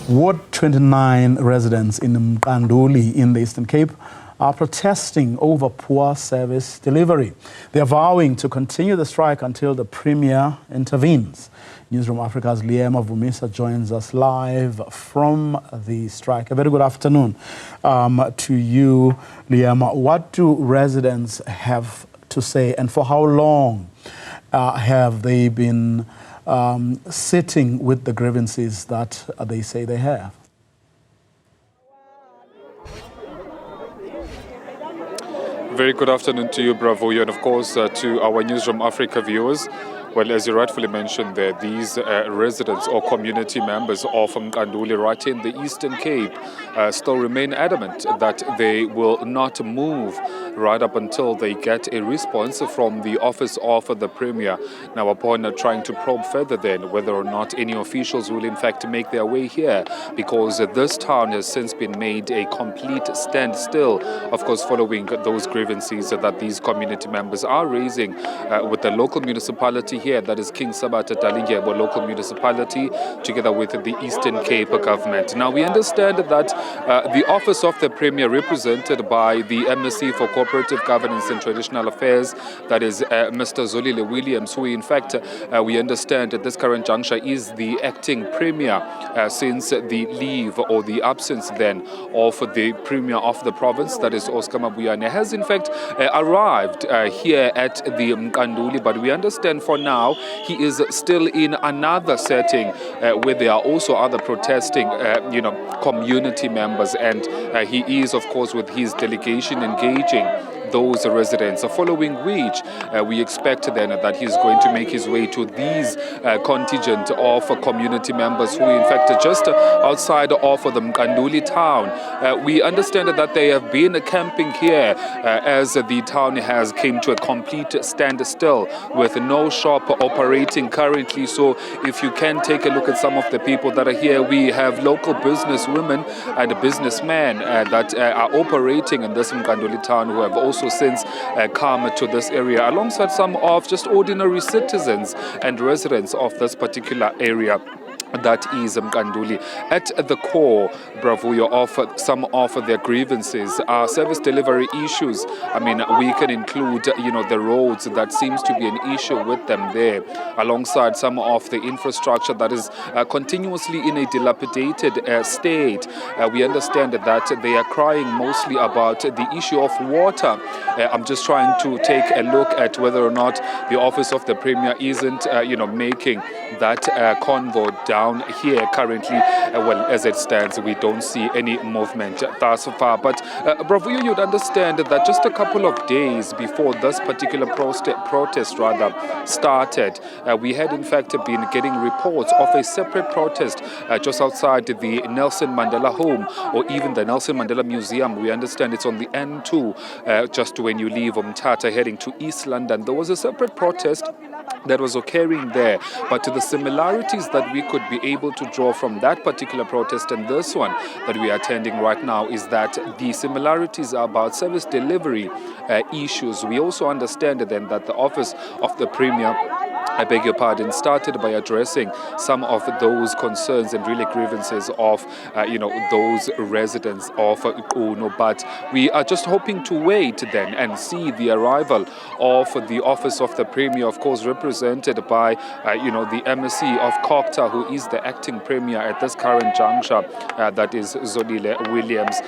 Ward 29 residents in Mqanduli in the Eastern Cape are protesting over poor service delivery. They are vowing to continue the strike until the Premier intervenes. Newzroom Afrika's Liyema Vumisa joins us live from the strike. A very good afternoon to you, Liyema. What do residents have to say, and for how long have they been sitting with the grievances that they say they have? Very good afternoon to you, Bravo, and of course to our Newzroom Afrika viewers. Well, as you rightfully mentioned there, these residents or community members of Mqanduli right in the Eastern Cape still remain adamant that they will not move right up until they get a response from the office of the Premier. Now, upon trying to probe further then whether or not any officials will in fact make their way here, because this town has since been made a complete standstill, of course, following those grievances that these community members are raising with the local municipality here, that is King Sabata Dalingebo local municipality, together with the Eastern Cape government. Now, we understand that the office of the Premier, represented by the MSc for Cooperative Governance and Traditional Affairs, that is Mr. Zolile Williams, who in fact we understand at this current juncture is the acting Premier since the leave or the absence then of the Premier of the province, that is Oscar Mabuyane, has in fact arrived here at the Mqanduli, but we understand for now he is still in another setting where there are also other protesting community members, and he is of course with his delegation engaging those residents, following which we expect then that he's going to make his way to these contingent of community members who in fact are just outside of the Mqanduli town. We understand that they have been camping here as the town has came to a complete standstill with no shop operating currently. So if you can take a look at some of the people that are here, we have local business women and businessmen that are operating in this Mqanduli town, who have also since come to this area, alongside some of just ordinary citizens and residents of this particular area. That is Mqanduli. At the core, Bravo, of some of their grievances are service delivery issues. I mean, we can include, the roads that seems to be an issue with them there, alongside some of the infrastructure that is continuously in a dilapidated state. We understand that they are crying mostly about the issue of water. I'm just trying to take a look at whether or not the office of the Premier isn't, making that convoy down here currently. Well, as it stands, we don't see any movement thus far. But Bravo, you'd understand that just a couple of days before this particular protest started, we had in fact been getting reports of a separate protest just outside the Nelson Mandela home, or even the Nelson Mandela Museum. We understand it's on the N2, just when you leave Umtata heading to East London. There was a separate protest that was occurring there, but the similarities that we could be able to draw from that particular protest and this one that we are attending right now is that the similarities are about service delivery issues. We also understand then that the office of the Premier, I beg your pardon, started by addressing some of those concerns and really grievances of, those residents of Uno. But we are just hoping to wait then and see the arrival of the office of the Premier, of course, represented by, the MSc of Cocta, who is the acting Premier at this current juncture, that is Zolile Williams.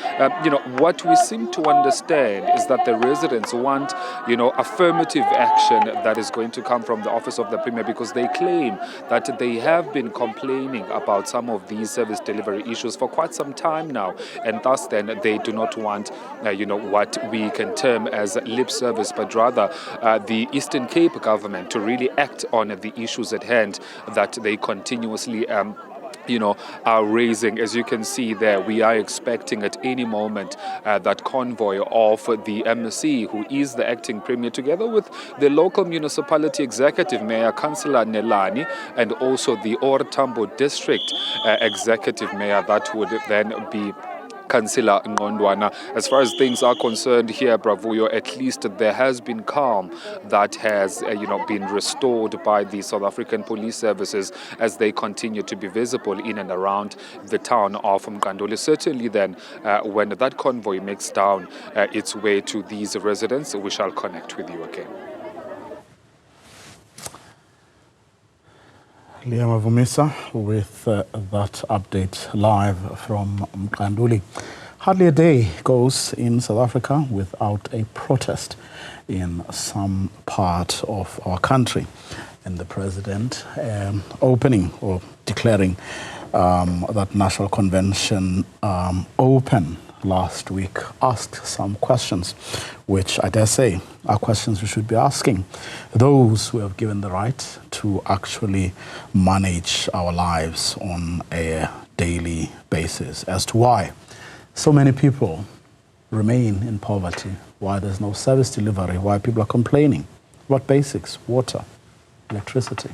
What we seem to understand is that the residents want, affirmative action that is going to come from the office of the Premier, because they claim that they have been complaining about some of these service delivery issues for quite some time now, and thus then they do not want what we can term as lip service, but rather the Eastern Cape government to really act on the issues at hand that they continuously are raising. As you can see there, we are expecting at any moment that convoy of the MSc, who is the acting Premier, together with the local municipality executive mayor, Councillor Nelani, and also the Ortambo district executive mayor, that would then be Councillor Mqanduli. As far as things are concerned here, Bravuyo, at least there has been calm that has been restored by the South African police services as they continue to be visible in and around the town of Mqanduli. Certainly then, when that convoy makes down its way to these residents, we shall connect with you again. Liyema Vumisa with that update live from Mqanduli. Hardly a day goes in South Africa without a protest in some part of our country. And the president opening or declaring that National Convention open last week asked some questions, which I dare say are questions we should be asking those who have given the right to actually manage our lives on a daily basis as to why so many people remain in poverty, why there's no service delivery, why people are complaining. What basics? Water, electricity.